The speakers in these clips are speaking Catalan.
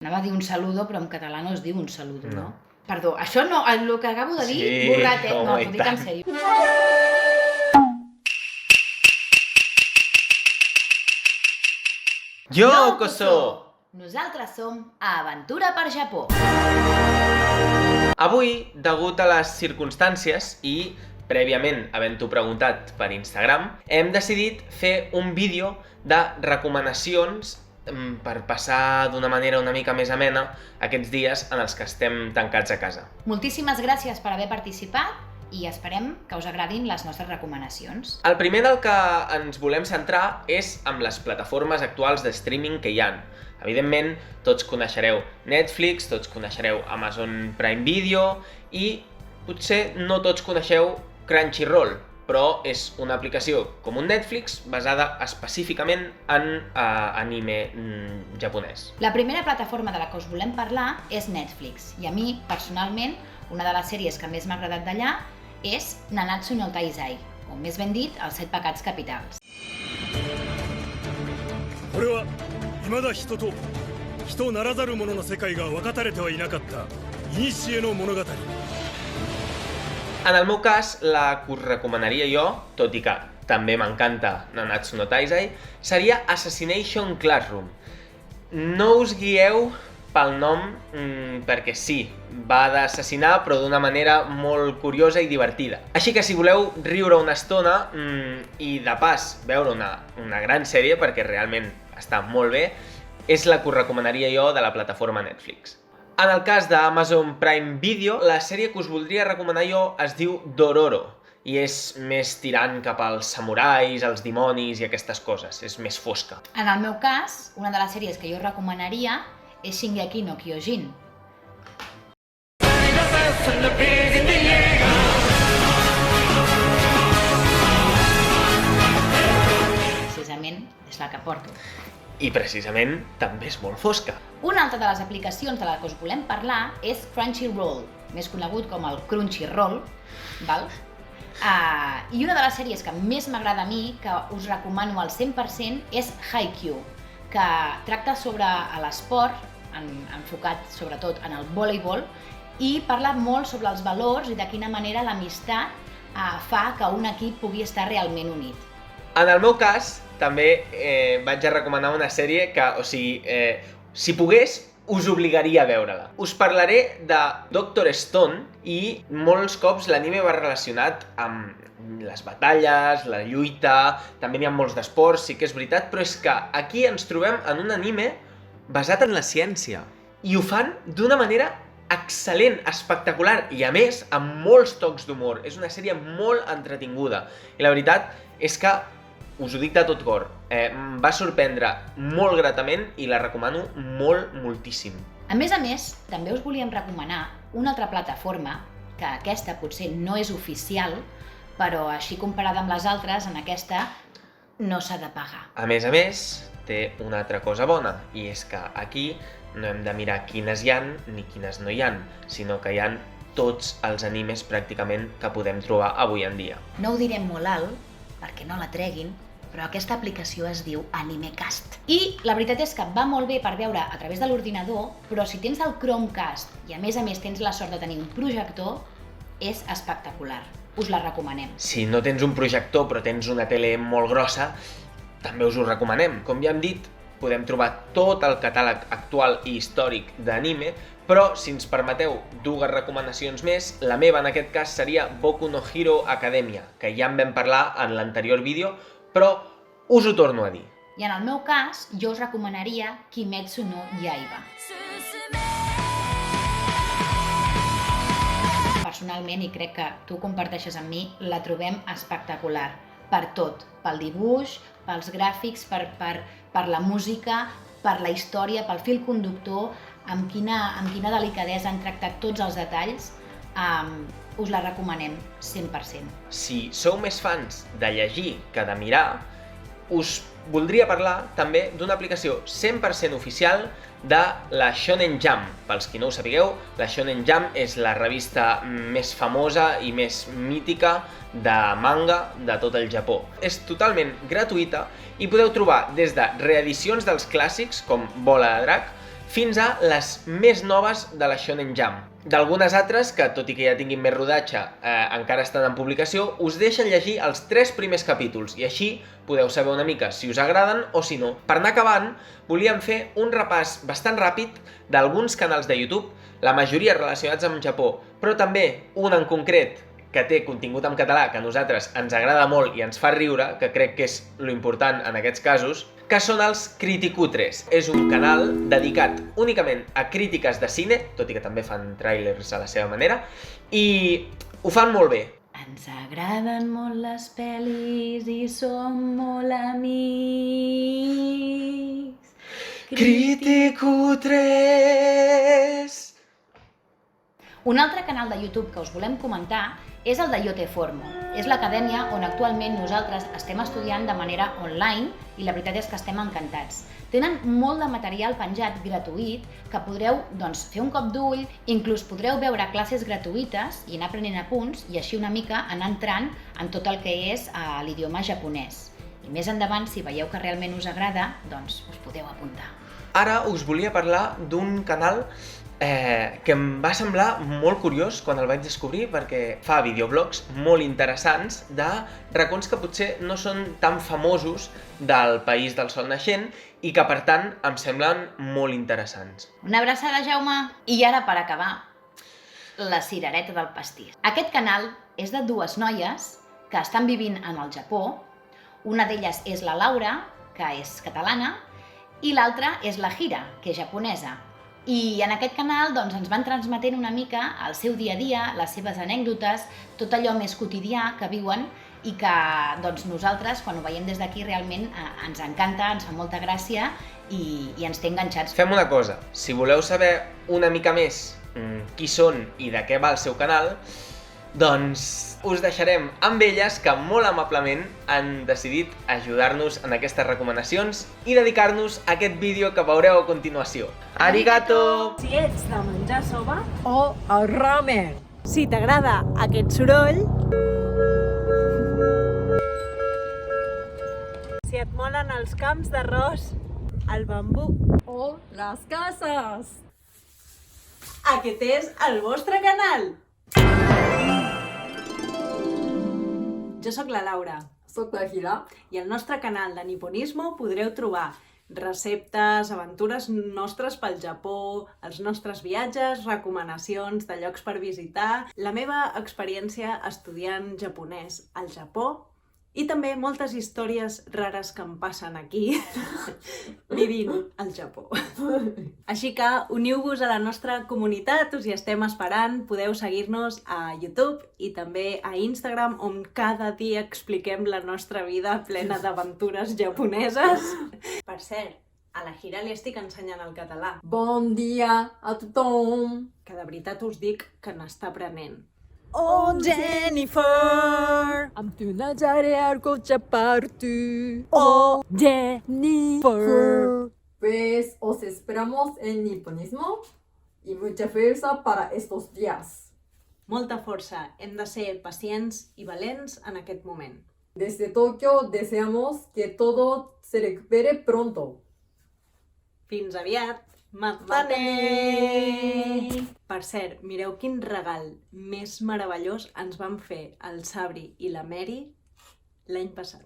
Anava a dir un saludo, però en català no es diu un saludo, no? Perdó, això no, el que acabo de dir, borrat, no, t'ho dic en sèrio. Yokoso! Nosaltres som a Aventura per Japó. Avui, degut a les circumstàncies i prèviament havent-ho preguntat per Instagram, hem decidit fer un vídeo de recomanacions per passar d'una manera una mica més amena aquests dies en els que estem tancats a casa. Moltíssimes gràcies per haver participat i esperem que us agradin les nostres recomanacions. El primer del que ens volem centrar és amb les plataformes actuals de streaming que hi ha. Evidentment, tots coneixereu Netflix, tots coneixereu Amazon Prime Video i potser no tots coneixeu Crunchyroll, però és una aplicació com un Netflix basada específicament en anime japonès. La primera plataforma de la que us volem parlar és Netflix i a mi, personalment, una de les sèries que més m'ha agradat d'allà és Nanatsu no Taizai, o més ben dit, els 7 pecats capitals. En el meu cas, la que us recomanaria jo, tot i que també m'encanta Nanatsu no Taizai, seria Assassination Classroom. No us guieu pel nom perquè sí, va d'assassinar però d'una manera molt curiosa i divertida. Així que si voleu riure una estona i de pas veure una gran sèrie, perquè realment està molt bé, és la que us recomanaria jo de la plataforma Netflix. En el cas d'Amazon Prime Video, la sèrie que us voldria recomanar jo es diu Dororo i és més tirant cap als samurais, els dimonis i aquestes coses, és més fosca. En el meu cas, una de les sèries que jo recomanaria és Shingeki no Kyojin. Precisament és la que porto. I precisament també és molt fosca. Una altra de les aplicacions de la que us volem parlar és Crunchyroll, més conegut com el Crunchyroll, val? I una de les sèries que més m'agrada a mi, que us recomano al 100%, és Haikyuu, que tracta sobre l'esport, enfocat sobretot en el voleibol, i parla molt sobre els valors i de quina manera l'amistat fa que un equip pugui estar realment unit. En el meu cas, també vaig a recomanar una sèrie que, o sigui, si pogués, us obligaria a veure-la. Us parlaré de Dr. Stone i molts cops l'anime va relacionat amb les batalles, la lluita, també n'hi ha molts d'esports, sí que és veritat, però és que aquí ens trobem en un anime basat en la ciència. I ho fan d'una manera excel·lent, espectacular i, a més, amb molts tocs d'humor. És una sèrie molt entretinguda. I la veritat és que us ho dic de tot cor, em va sorprendre molt gratament i la recomano moltíssim. A més, també us volíem recomanar una altra plataforma, que aquesta potser no és oficial, però així comparada amb les altres, en aquesta no s'ha de pagar. A més, té una altra cosa bona, i és que aquí no hem de mirar quines hi ha ni quines no hi ha, sinó que hi ha tots els animes pràcticament que podem trobar avui en dia. No ho direm molt alt, perquè no la treguin, però aquesta aplicació es diu AnimeCast. I la veritat és que va molt bé per veure a través de l'ordinador, però si tens el Chromecast i a més tens la sort de tenir un projector, és espectacular. Us la recomanem. Si no tens un projector però tens una tele molt grossa, també us ho recomanem. Com ja hem dit, podem trobar tot el catàleg actual i històric d'anime, però si ens permeteu dues recomanacions més, la meva en aquest cas seria Boku no Hero Academia, que ja en vam parlar en l'anterior vídeo, però us ho torno a dir. I en el meu cas, jo us recomanaria Kimetsu no Yaiba. Personalment, i crec que tu comparteixes amb mi, la trobem espectacular. Per tot, pel dibuix, pels gràfics, per la música, per la història, pel fil conductor, amb quina delicadesa han tractat tots els detalls, us la recomanem 100%. Si sou més fans de llegir que de mirar, us voldria parlar també d'una aplicació 100% oficial de la Shonen Jump. Pels qui no ho sapigueu, la Shonen Jump és la revista més famosa i més mítica de manga de tot el Japó. És totalment gratuïta i podeu trobar des de reedicions dels clàssics com Bola de Drac fins a les més noves de la Shonen Jump. D'algunes altres, que tot i que ja tinguin més rodatge, encara estan en publicació, us deixen llegir els 3 primers capítols i així podeu saber una mica si us agraden o si no. Per anar acabant, volíem fer un repàs bastant ràpid d'alguns canals de YouTube, la majoria relacionats amb Japó, però també un en concret que té contingut en català que a nosaltres ens agrada molt i ens fa riure, que crec que és lo important en aquests casos, que són els Criticutres. És un canal dedicat únicament a crítiques de cine, tot i que també fan trailers a la seva manera, i ho fan molt bé. Ens agraden molt les pel·lis i som molt amics. Criticutres! Un altre canal de YouTube que us volem comentar és el de Jo Te Formo. És l'acadèmia on actualment nosaltres estem estudiant de manera online i la veritat és que estem encantats. Tenen molt de material penjat gratuït que podreu fer un cop d'ull, inclús podreu veure classes gratuïtes i anar prenent apunts i així una mica anar entrant en tot el que és l'idioma japonès. I més endavant, si veieu que realment us agrada, doncs us podeu apuntar. Ara us volia parlar d'un canal que em va semblar molt curiós quan el vaig descobrir perquè fa videoblogs molt interessants de racons que potser no són tan famosos del país del sol naixent i que per tant em semblen molt interessants. Una abraçada, Jaume! I ara per acabar, la cirereta del pastís. Aquest canal és de 2 noies que estan vivint en el Japó. Una d'elles és la Laura, que és catalana, i l'altra és la Hira, que és japonesa. I en aquest canal ens van transmetent una mica el seu dia a dia, les seves anècdotes, tot allò més quotidià que viuen i que nosaltres, quan ho veiem des d'aquí, realment ens encanta, ens fa molta gràcia i ens té enganxats. Fem una cosa, si voleu saber una mica més qui són i de què va el seu canal, doncs us deixarem amb elles que molt amablement han decidit ajudar-nos en aquestes recomanacions i dedicar-nos a aquest vídeo que veureu a continuació. Arigato! Si ets de menjar soba o el ramen. Si t'agrada aquest soroll, si et molen els camps d'arròs, el bambú o les cases, aquest és el vostre canal. Jo sóc la Laura. Soc la Hira. I al nostre canal de Nipponismo podreu trobar receptes, aventures nostres pel Japó, els nostres viatges, recomanacions de llocs per visitar, la meva experiència estudiant japonès al Japó i també moltes històries rares que em passen aquí vivint al Japó. Així que uniu-vos a la nostra comunitat, us hi estem esperant, podeu seguir-nos a YouTube i també a Instagram, on cada dia expliquem la nostra vida plena d'aventures japoneses. Per cert, a la Hira li estic ensenyant el català. Bon dia a tothom! Que de veritat us dic que n'està aprenent. Oh, Jennifer! Amb tu najaré al cotxe per tu. Oh, Jennifer! Pues os esperamos en Nipponismo y mucha fuerza para estos días. Molta força, hem de ser pacients i valents en aquest moment. Desde Tokio deseamos que todo se recupere pronto. Fins aviat! Matane! Per cert, mireu quin regal més meravellós ens van fer el Sabri i la Mary l'any passat.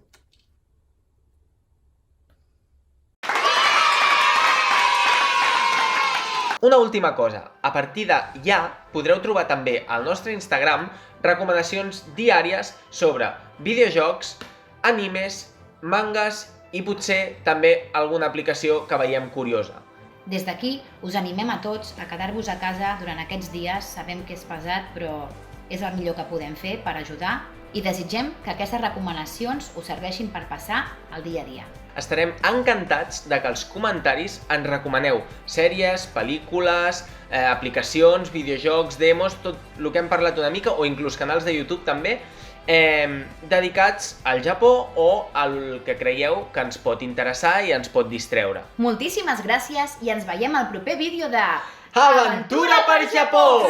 Una última cosa, a partir de ja podreu trobar també al nostre Instagram recomanacions diàries sobre videojocs, animes, mangas i potser també alguna aplicació que veiem curiosa. Des d'aquí us animem a tots a quedar-vos a casa durant aquests dies. Sabem que és pesat, però és el millor que podem fer per ajudar i desitgem que aquestes recomanacions us serveixin per passar el dia a dia. Estarem encantats de que als comentaris ens recomaneu sèries, pel·lícules, aplicacions, videojocs, demos, tot el que hem parlat una mica, o inclús canals de YouTube també, dedicats al Japó o al que creieu que ens pot interessar i ens pot distreure. Moltíssimes gràcies i ens veiem al proper vídeo de Aventura per Japó!